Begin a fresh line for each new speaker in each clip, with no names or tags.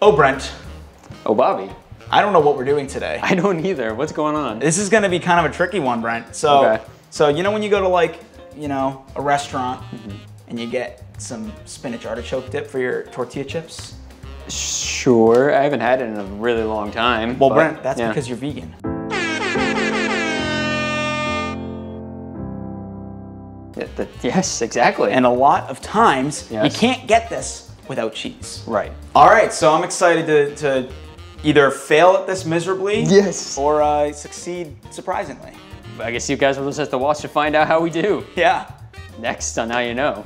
Oh, Brent.
Oh, Bobby.
I don't know what we're doing today.
I don't either. What's going on?
This is gonna be kind of a tricky one, Brent. So, so you know when you go to like, you know, a restaurant and you get some spinach artichoke dip for your tortilla chips?
Sure, I haven't had it in a really long time.
Well, Brent, that's because you're vegan.
Yes, exactly.
And a lot of times, you can't get this without cheese.
Right.
All right, so I'm excited to either fail at this miserably or succeed surprisingly.
I guess you guys will just have to watch to find out how we do.
Yeah.
Next on Now You Know.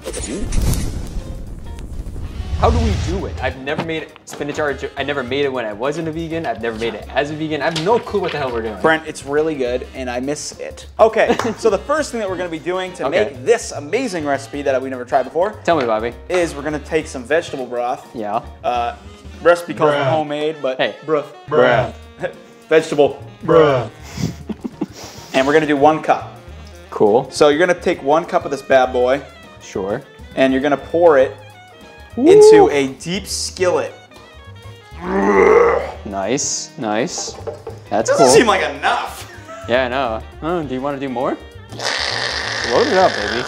How do we do it? I've never made spinach artichoke. I never made it when I wasn't a vegan. I've never made it as a vegan. I have no clue what the hell we're doing.
Brent, it's really good and I miss it. Okay, so the first thing that we're gonna be doing to make this amazing recipe that we never tried before.
Tell me, Bobby.
Is we're gonna take some vegetable broth.
Yeah.
Recipe calls for homemade, but
hey,
broth. Vegetable broth. And we're gonna do 1 cup.
Cool.
So you're gonna take 1 cup of this bad boy.
Sure.
And you're gonna pour it into a deep skillet.
Nice, nice. That's
cool. Doesn't seem like enough.
Yeah, I know. Oh, do you want to do more? Load it up, baby.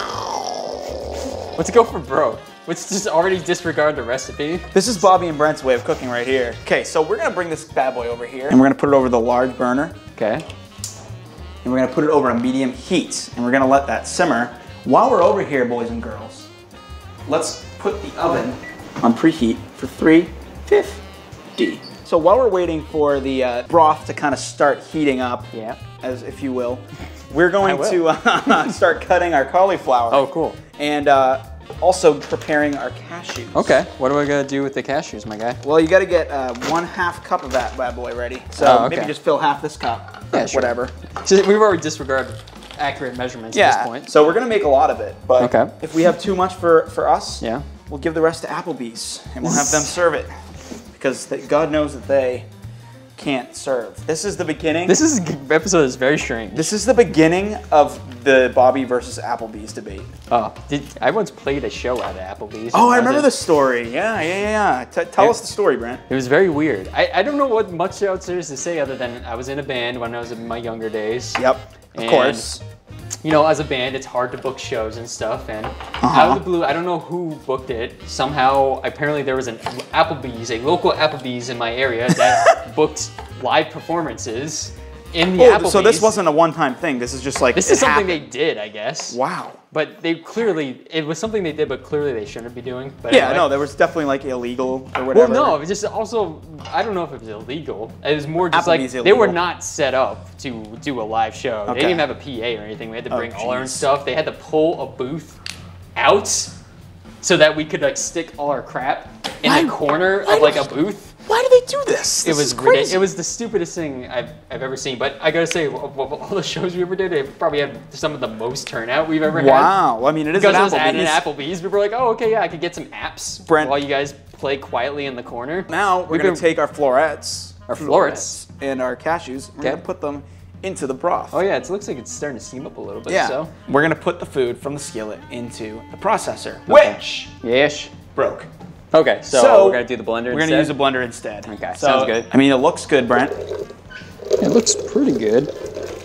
Let's go for broth. Let's just already disregard the recipe.
This is Bobby and Brent's way of cooking right here. Okay, so we're gonna bring this bad boy over here and we're gonna put it over the large burner.
Okay.
And we're gonna put it over a medium heat and we're gonna let that simmer. While we're over here, boys and girls, let's put the oven on preheat for 350. So while we're waiting for the broth to kind of start heating up, as if you will, we're going to start cutting our cauliflower.
Oh, cool.
And also preparing our cashews.
Okay, what do I gotta do with the cashews, my guy?
Well, you gotta get 1/2 cup of that bad boy ready. So maybe just fill half this cup, whatever.
So we've already disregarded accurate measurements at this point.
So we're gonna make a lot of it, but if we have too much for us, we'll give the rest to Applebee's and we'll have them serve it because God knows that they can't serve. This is the beginning.
This episode is very strange.
This is the beginning of the Bobby versus Applebee's debate.
Oh, I once played a show at Applebee's.
Oh, I remember the story. Yeah. Tell us the story, Brent.
It was very weird. I don't know what much else there is to say other than I was in a band when I was in my younger days.
Yep, of course.
You know, as a band, it's hard to book shows and stuff, and out of the blue, I don't know who booked it. Somehow, apparently there was an Applebee's, a local Applebee's in my area that booked live performances in the Applebee's.
So this wasn't a one-time thing. This is just like
this is something they did, I guess.
Wow.
But they clearly, it was something they did, but clearly they shouldn't be doing. But
yeah,
anyway.
no, there was definitely like illegal or whatever.
Well, no, it was just also, I don't know if it was illegal. It was more just like, they were not set up to do a live show. They didn't even have a PA or anything. We had to bring all our own stuff. They had to pull a booth out so that we could like stick all our crap in the corner of like a booth.
Why do they do this?
It was crazy. It was the stupidest thing I've ever seen. But I gotta say, of all the shows we ever did, it probably had some of the most turnout we've ever had.
Wow. I mean, it is
because it was at an Applebee's. We were like, oh, okay, yeah, I could get some apps
Brent,
while you guys play quietly in the corner.
Now we're gonna take our florets, and our cashews. We're gonna put them into the broth.
Oh yeah, it looks like it's starting to steam up a little bit.
Yeah.
So
we're gonna put the food from the skillet into the processor, which broke.
Okay, so we're gonna do the blender.
We're gonna use a blender instead.
Okay, sounds good.
I mean, it looks good, Brent.
It looks pretty good.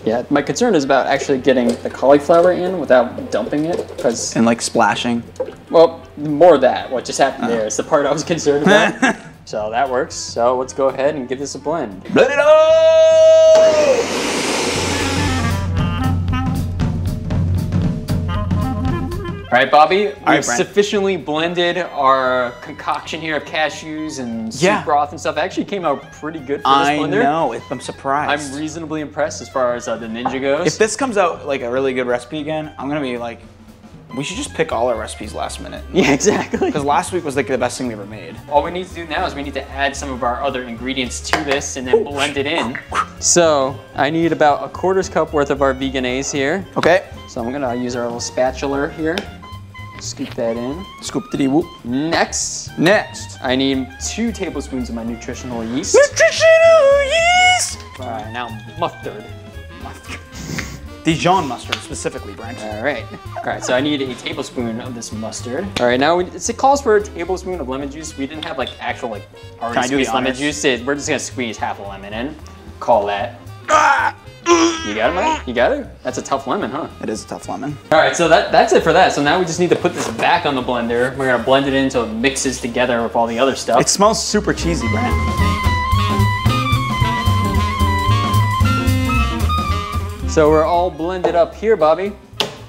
Yeah, my concern is about actually getting the cauliflower in without dumping it, because
and like splashing.
Well, more of that. What just happened there is the part I was concerned about. So that works. So let's go ahead and give this a blend.
Blend it up!
All right, Bobby, we've sufficiently blended our concoction here of cashews and soup broth and stuff. It actually came out pretty good for this blender.
I know, I'm surprised.
I'm reasonably impressed as far as the Ninja goes.
If this comes out like a really good recipe again, I'm gonna be like, we should just pick all our recipes last minute.
Yeah, exactly.
Because last week was like the best thing we ever made.
All we need to do now is we need to add some of our other ingredients to this and then blend it in. So I need about 1/4 cup worth of our Vegenaise here.
Okay.
So I'm gonna use our little spatula here. Scoop that in.
Scoop-diddy-whoop.
Next, I need 2 tablespoons of my nutritional yeast.
Nutritional yeast!
All right, now mustard.
Dijon mustard specifically, Brent.
All right. So I need a tablespoon of this mustard. All right, now it calls for a tablespoon of lemon juice. We didn't have like actual like already squeezed lemon juice. We're just gonna squeeze half a lemon in. Call that. You got it, Mike? You got it? That's a tough lemon, huh?
It is a tough lemon.
All right, so that's it for that. So now we just need to put this back on the blender. We're gonna blend it in until it mixes together with all the other stuff.
It smells super cheesy, Brent.
So we're all blended up here, Bobby,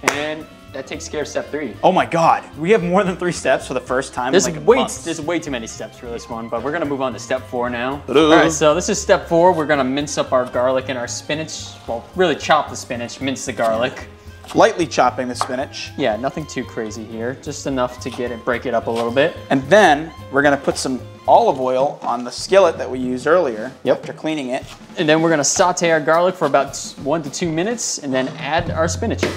and that takes care of step 3.
Oh my God, we have more than 3 steps for the first time in like a month.
There's way too many steps for this one, but we're gonna move on to step 4 now. All right, so this is step 4. We're gonna mince up our garlic and our spinach. Well, really chop the spinach, mince the garlic.
Lightly chopping the spinach.
Yeah, nothing too crazy here, just enough to break it up a little bit.
And then we're gonna put some olive oil on the skillet that we used earlier after cleaning it.
And then we're gonna saute our garlic for about 1 to 2 minutes and then add our spinach in.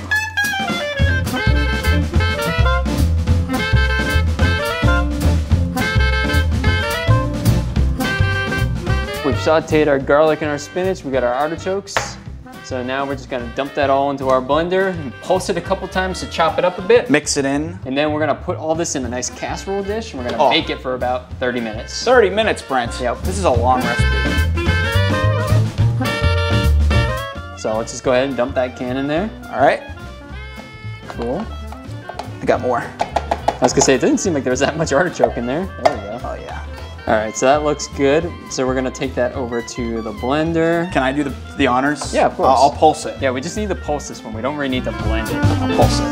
We've sauteed our garlic and our spinach. We got our artichokes. So now we're just gonna dump that all into our blender and pulse it a couple times to chop it up a bit.
Mix it in.
And then we're gonna put all this in a nice casserole dish and we're gonna bake it for about 30 minutes.
30 minutes, Brent.
Yep.
This is a long recipe.
So let's just go ahead and dump that can in there.
All right.
Cool.
I got more.
I was gonna say, it didn't seem like there was that much artichoke in there. There we go.
Oh yeah.
All right, so that looks good. So we're gonna take that over to the blender.
Can I do the honors?
Yeah, of course.
I'll pulse it.
Yeah, we just need to pulse this one. We don't really need to blend it.
I'll pulse it.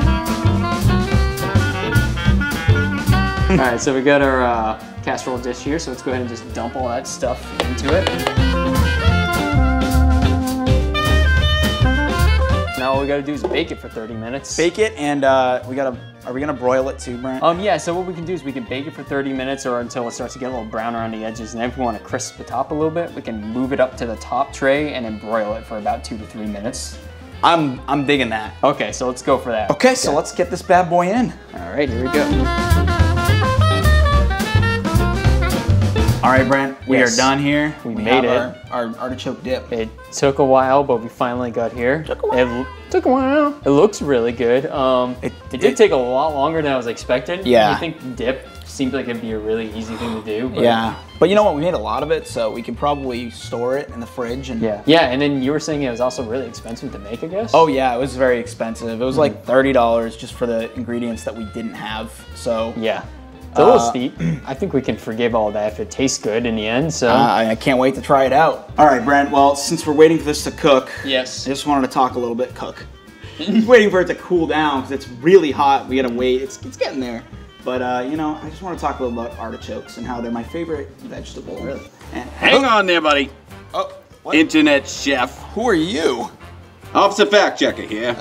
All right, so we got our casserole dish here. So let's go ahead and just dump all that stuff into it. Now all we gotta do is bake it for 30 minutes.
Bake it, and are we gonna broil it too, Brent?
Yeah, so what we can do is we can bake it for 30 minutes or until it starts to get a little brown around the edges. And then if we want to crisp the top a little bit, we can move it up to the top tray and then broil it for about 2 to 3 minutes.
I'm digging that.
Okay, so let's go for that.
Okay, so let's get this bad boy in.
All right, here we go.
All right, Brent, we are done here.
We made it.
Our artichoke dip.
It took a while, but we finally got here.
Took a while.
It took a while. It looks really good. It did take a lot longer than I was expecting.
Yeah.
I think dip seems like it'd be a really easy thing to do. But
yeah, but you know what? We made a lot of it, so we can probably store it in the fridge. And
yeah, and then you were saying it was also really expensive to make, I guess?
Oh yeah, it was very expensive. It was like $30 just for the ingredients that we didn't have. So
yeah. It's a little steep. I think we can forgive all that if it tastes good in the end, so.
I can't wait to try it out. All right, Brent, well, since we're waiting for this to cook,
yes,
I just wanted to talk a little bit, waiting for it to cool down, because it's really hot. We gotta wait, it's getting there. But, you know, I just want to talk a little about artichokes and how they're my favorite vegetable.
Really?
And,
Hang on there, buddy.
Oh, what?
Internet chef.
Who are you?
Officer Fact Checker here.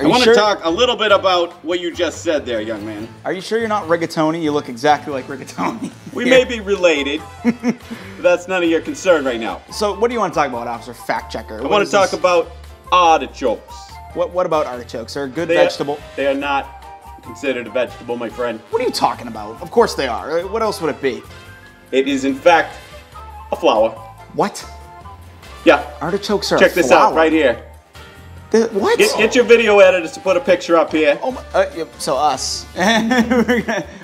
I want to talk a little bit about what you just said there, young man.
Are you sure you're not rigatoni? You look exactly like rigatoni.
We may be related, but that's none of your concern right now.
So what do you want to talk about, Officer Fact Checker?
I want to talk about artichokes.
What about artichokes? They're a good vegetable.
They are not considered a vegetable, my friend.
What are you talking about? Of course they are. What else would it be?
It is, in fact, a flower.
What?
Yeah.
Artichokes are a flower?
Check this out right here.
What?
Get your video editors to put a picture up here.
Oh my, so us.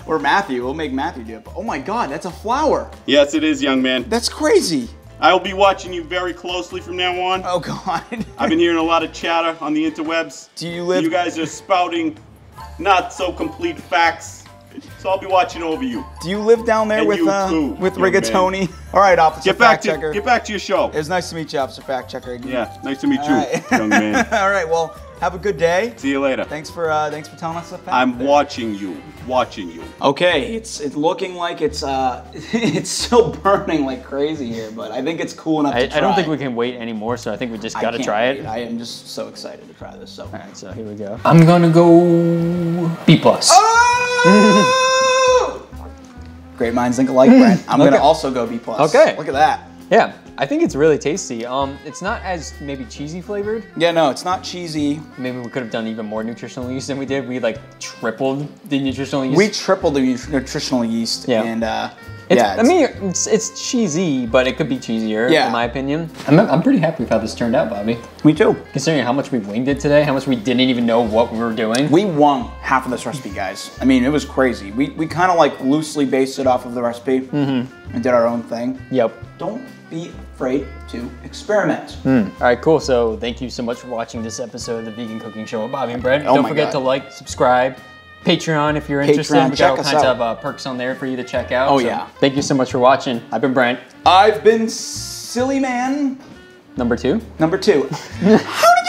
Or Matthew. We'll make Matthew do it. Oh my God, that's a flower.
Yes, it is, young man.
That's crazy.
I will be watching you very closely from now on.
Oh God.
I've been hearing a lot of chatter on the interwebs.
Do you live?
You guys are spouting not so complete facts. So I'll be watching over you.
Do you live down there
And
with rigatoni? All right, Officer Fact Checker.
Get back to your show.
It was nice to meet you, Officer Fact Checker.
Yeah, nice to meet you, young man.
All right, well, have a good day.
See you later.
Thanks for telling us the fact.
I'm watching you.
Okay, it's looking like it's it's still burning like crazy here, but I think it's cool enough to try.
I don't think we can wait anymore, so I think we just gotta try it.
I am just so excited to try this. So.
All right, so here we go. I'm gonna go B+.
Oh! Great minds think alike, Brent. I'm gonna also go B+.
Okay.
Look at that.
Yeah, I think it's really tasty. It's not as maybe cheesy flavored.
Yeah, no, it's not cheesy.
Maybe we could have done even more nutritional yeast than we did. We like tripled the nutritional yeast.
We tripled the nutritional yeast,
yeah.
And
I mean, it's cheesy, but it could be cheesier, in my opinion. I'm pretty happy with how this turned out, Bobby.
Me too.
Considering how much we winged it today, how much we didn't even know what we were doing.
We won half of this recipe, guys. I mean, it was crazy. We kind of like loosely based it off of the recipe and did our own thing.
Yep.
Don't be afraid to experiment.
All right, cool. So thank you so much for watching this episode of the Vegan Cooking Show with Bobby and Brent. Don't forget to like, subscribe, Patreon if you're interested. We got all kinds of perks on there for you to check out.
Oh, yeah.
Thank you so much for watching. I've been Brent.
I've been Silly Man.
Number 2.
Number 2. How did